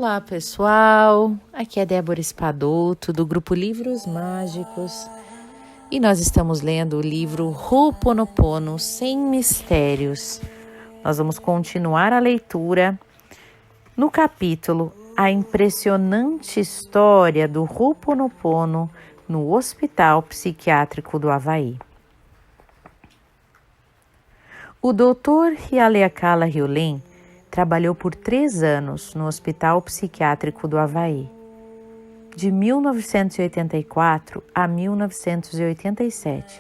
Olá pessoal, aqui é Débora Espadoto do grupo Livros Mágicos e nós estamos lendo o livro Ho'oponopono Sem Mistérios. Nós vamos continuar a leitura no capítulo A Impressionante História do Ho'oponopono no Hospital Psiquiátrico do Havaí. O Dr. Haleakala Hyolyn trabalhou por 3 anos no Hospital Psiquiátrico do Havaí, de 1984 a 1987.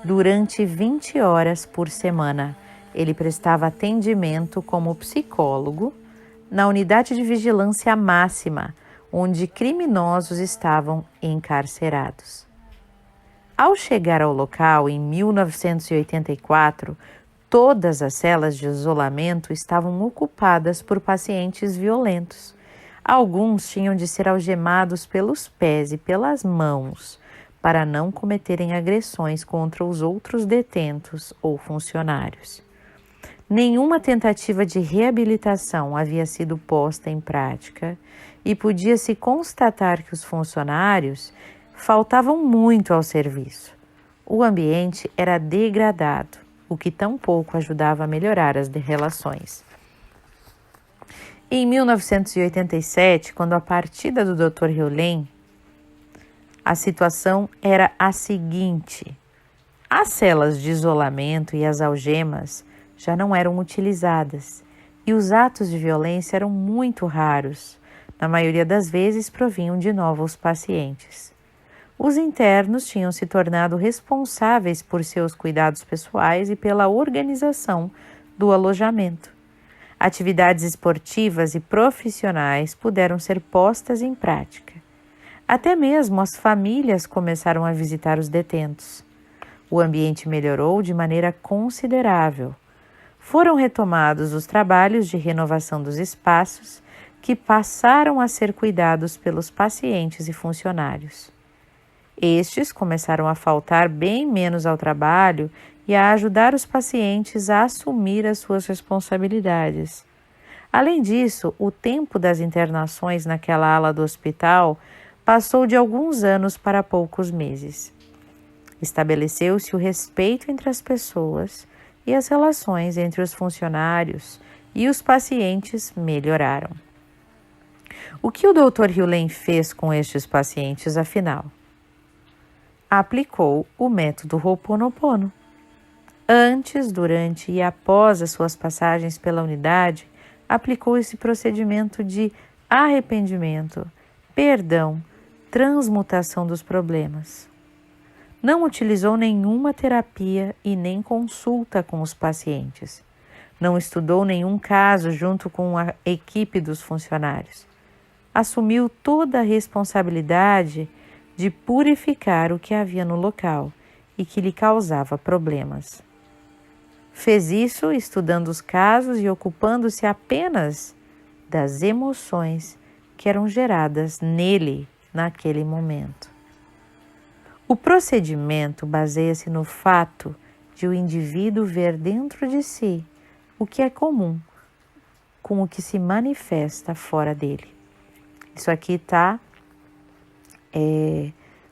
Durante 20 horas por semana, ele prestava atendimento como psicólogo na unidade de vigilância máxima, onde criminosos estavam encarcerados. Ao chegar ao local em 1984, todas as celas de isolamento estavam ocupadas por pacientes violentos. Alguns tinham de ser algemados pelos pés e pelas mãos para não cometerem agressões contra os outros detentos ou funcionários. Nenhuma tentativa de reabilitação havia sido posta em prática e podia-se constatar que os funcionários faltavam muito ao serviço. O ambiente era degradado, o que tampouco ajudava a melhorar as relações. Em 1987, quando a partida do Dr. Hyolyn, a situação era a seguinte: as celas de isolamento e as algemas já não eram utilizadas e os atos de violência eram muito raros. Na maioria das vezes provinham de novos pacientes. Os internos tinham se tornado responsáveis por seus cuidados pessoais e pela organização do alojamento. Atividades esportivas e profissionais puderam ser postas em prática. Até mesmo as famílias começaram a visitar os detentos. O ambiente melhorou de maneira considerável. Foram retomados os trabalhos de renovação dos espaços, que passaram a ser cuidados pelos pacientes e funcionários. Estes começaram a faltar bem menos ao trabalho e a ajudar os pacientes a assumir as suas responsabilidades. Além disso, o tempo das internações naquela ala do hospital passou de alguns anos para poucos meses. Estabeleceu-se o respeito entre as pessoas e as relações entre os funcionários e os pacientes melhoraram. O que o Dr. Hyolyn fez com estes pacientes, afinal? Aplicou o método Ho'oponopono. Antes, durante e após as suas passagens pela unidade, aplicou esse procedimento de arrependimento, perdão, transmutação dos problemas. Não utilizou nenhuma terapia e nem consulta com os pacientes. Não estudou nenhum caso junto com a equipe dos funcionários. Assumiu toda a responsabilidade de purificar o que havia no local e que lhe causava problemas. Fez isso estudando os casos e ocupando-se apenas das emoções que eram geradas nele naquele momento. O procedimento baseia-se no fato de o indivíduo ver dentro de si o que é comum com o que se manifesta fora dele. Isso aqui está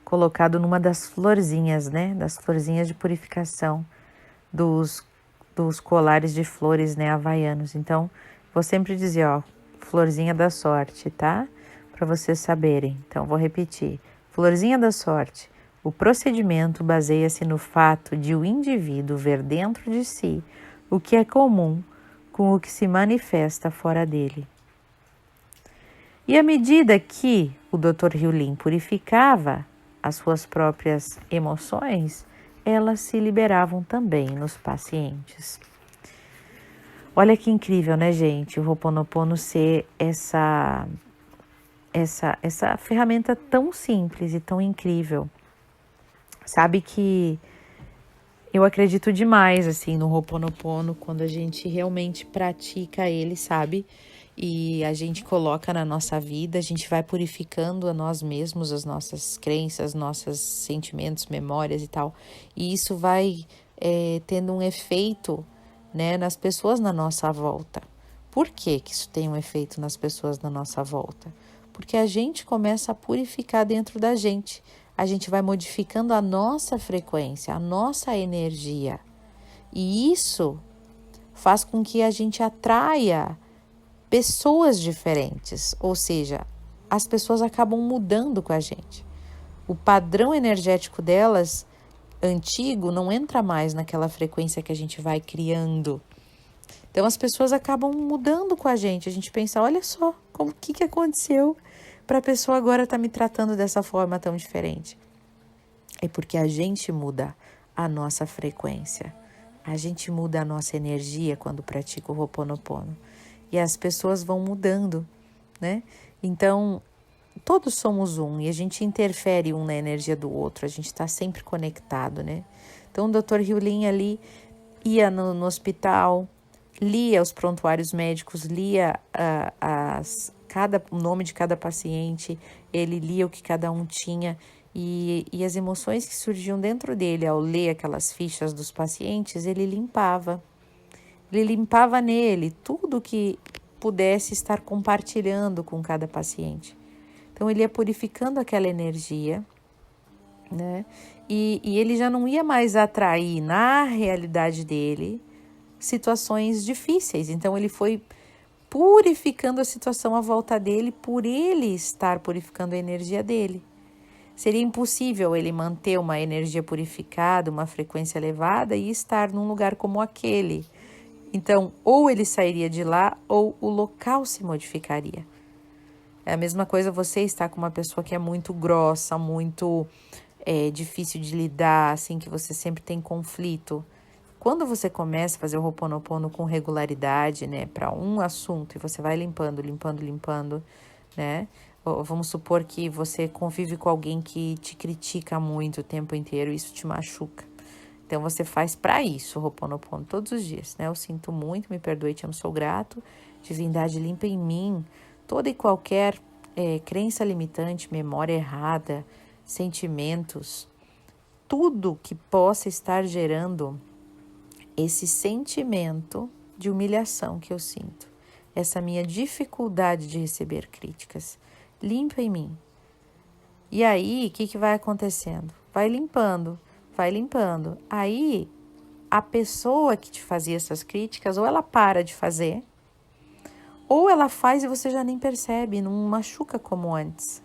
colocado numa das florzinhas, né? Das florzinhas de purificação dos colares de flores, né, havaianos. Então, vou sempre dizer, ó, florzinha da sorte, tá? Para vocês saberem. Então, vou repetir. Florzinha da sorte. O procedimento baseia-se no fato de o indivíduo ver dentro de si o que é comum com o que se manifesta fora dele. E à medida que o Dr. Hyolyn purificava as suas próprias emoções, elas se liberavam também nos pacientes. Olha que incrível, né, gente? O Ho'oponopono ser essa ferramenta tão simples e tão incrível. Sabe que eu acredito demais, assim, no Ho'oponopono quando a gente realmente pratica ele, sabe? E a gente coloca na nossa vida, a gente vai purificando a nós mesmos, as nossas crenças, nossos sentimentos, memórias e tal. E isso vai tendo um efeito, né, nas pessoas na nossa volta. Por que que isso tem um efeito nas pessoas na nossa volta? Porque a gente começa a purificar dentro da gente. A gente vai modificando a nossa frequência, a nossa energia. E isso faz com que a gente atraia pessoas diferentes, ou seja, as pessoas acabam mudando com a gente. O padrão energético delas, antigo, não entra mais naquela frequência que a gente vai criando. Então as pessoas acabam mudando com a gente pensa, olha só, o que aconteceu para a pessoa agora estar me tratando dessa forma tão diferente. É porque a gente muda a nossa frequência, a gente muda a nossa energia quando pratica o Ho'oponopono. E as pessoas vão mudando, né? Então, todos somos um e a gente interfere um na energia do outro, a gente está sempre conectado, né? Então, o Dr. Hyolyn ali ia no hospital, lia os prontuários médicos, lia o nome de cada paciente, ele lia o que cada um tinha e as emoções que surgiam dentro dele ao ler aquelas fichas dos pacientes, ele limpava. Ele limpava nele tudo que pudesse estar compartilhando com cada paciente. Então, ele ia purificando aquela energia, né? E ele já não ia mais atrair na realidade dele situações difíceis. Então, ele foi purificando a situação à volta dele por ele estar purificando a energia dele. Seria impossível ele manter uma energia purificada, uma frequência elevada e estar num lugar como aquele. Então, ou ele sairia de lá ou o local se modificaria. É a mesma coisa você estar com uma pessoa que é muito grossa, muito difícil de lidar, assim, que você sempre tem conflito. Quando você começa a fazer o Ho'oponopono com regularidade, né, para um assunto e você vai limpando, né? Vamos supor que você convive com alguém que te critica muito o tempo inteiro e isso te machuca. Então, você faz para isso o Ho'oponopono todos os dias, né? Eu sinto muito, me perdoe, te amo, sou grato. Divindade limpa em mim toda e qualquer crença limitante, memória errada, sentimentos, tudo que possa estar gerando esse sentimento de humilhação que eu sinto, essa minha dificuldade de receber críticas. Limpa em mim. E aí, o que vai acontecendo? Vai limpando. Aí, a pessoa que te fazia essas críticas, ou ela para de fazer, ou ela faz e você já nem percebe, não machuca como antes,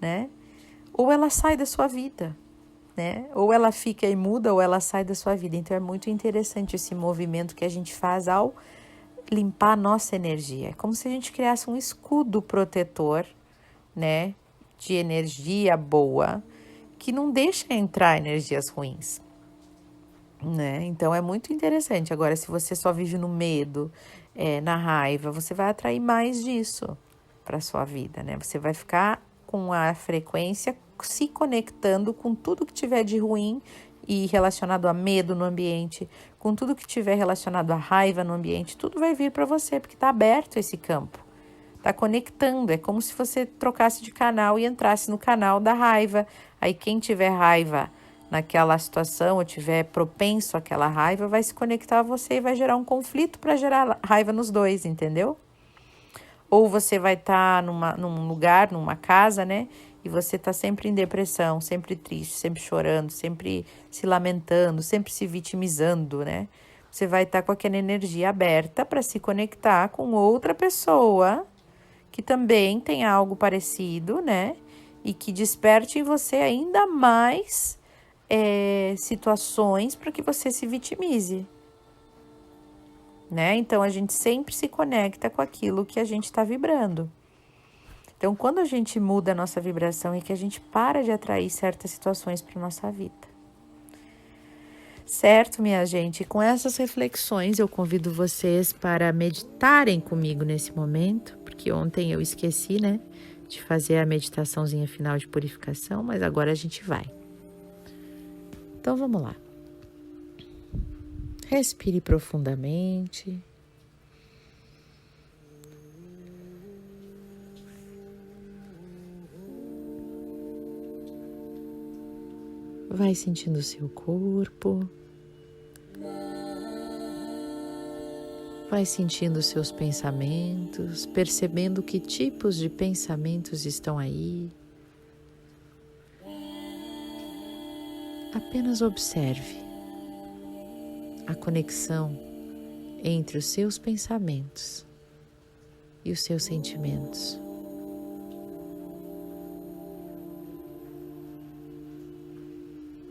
né? Ou ela sai da sua vida, né? Ou ela fica e muda, ou ela sai da sua vida. Então, é muito interessante esse movimento que a gente faz ao limpar a nossa energia. É como se a gente criasse um escudo protetor, né? De energia boa, que não deixa entrar energias ruins, né? Então, é muito interessante. Agora, se você só vive no medo, na raiva, você vai atrair mais disso para sua vida, né? Você vai ficar com a frequência se conectando com tudo que tiver de ruim e relacionado a medo no ambiente, com tudo que tiver relacionado a raiva no ambiente, tudo vai vir para você, porque está aberto esse campo. Tá conectando, é como se você trocasse de canal e entrasse no canal da raiva. Aí quem tiver raiva naquela situação ou tiver propenso àquela raiva vai se conectar a você e vai gerar um conflito para gerar raiva nos dois, entendeu? Ou você vai estar num lugar, numa casa, né? E você tá sempre em depressão, sempre triste, sempre chorando, sempre se lamentando, sempre se vitimizando, né? Você vai estar com aquela energia aberta para se conectar com outra pessoa que também tem algo parecido, né? E que desperte em você ainda mais situações para que você se vitimize, né? Então, a gente sempre se conecta com aquilo que a gente está vibrando. Então, quando a gente muda a nossa vibração e que a gente para de atrair certas situações para nossa vida. Certo, minha gente? Com essas reflexões, eu convido vocês para meditarem comigo nesse momento, porque ontem eu esqueci, né, de fazer a meditaçãozinha final de purificação, mas agora a gente vai. Então, vamos lá. Respire profundamente. Vai sentindo o seu corpo. Vai sentindo seus pensamentos, percebendo que tipos de pensamentos estão aí. Apenas observe a conexão entre os seus pensamentos e os seus sentimentos.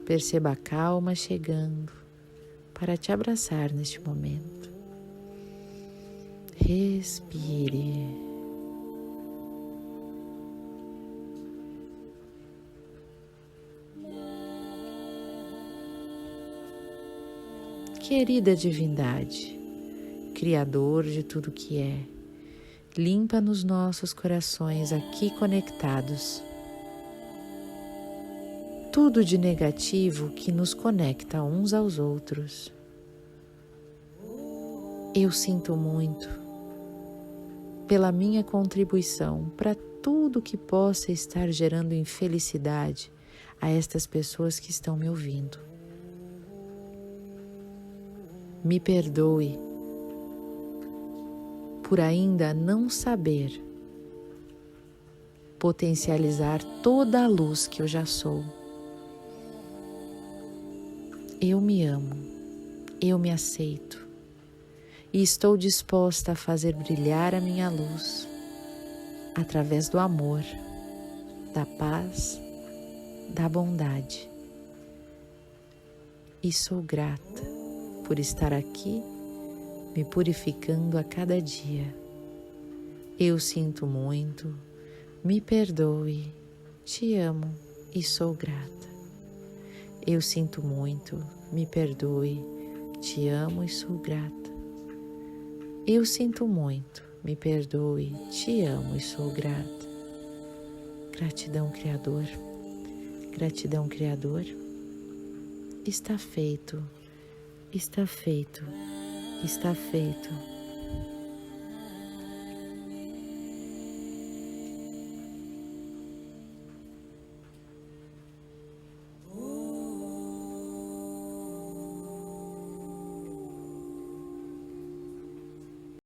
Perceba a calma chegando para te abraçar neste momento. Respire. Querida divindade, Criador de tudo que é, limpa nos nossos corações aqui conectados tudo de negativo que nos conecta uns aos outros. Eu sinto muito pela minha contribuição para tudo que possa estar gerando infelicidade a estas pessoas que estão me ouvindo. Me perdoe por ainda não saber potencializar toda a luz que eu já sou. Eu me amo, eu me aceito e estou disposta a fazer brilhar a minha luz através do amor, da paz, da bondade. E sou grata por estar aqui me purificando a cada dia. Eu sinto muito, me perdoe, te amo e sou grata. Eu sinto muito, me perdoe, te amo e sou grata. Eu sinto muito, me perdoe, te amo e sou grata. Gratidão, Criador. Gratidão, Criador. Está feito, está feito, está feito.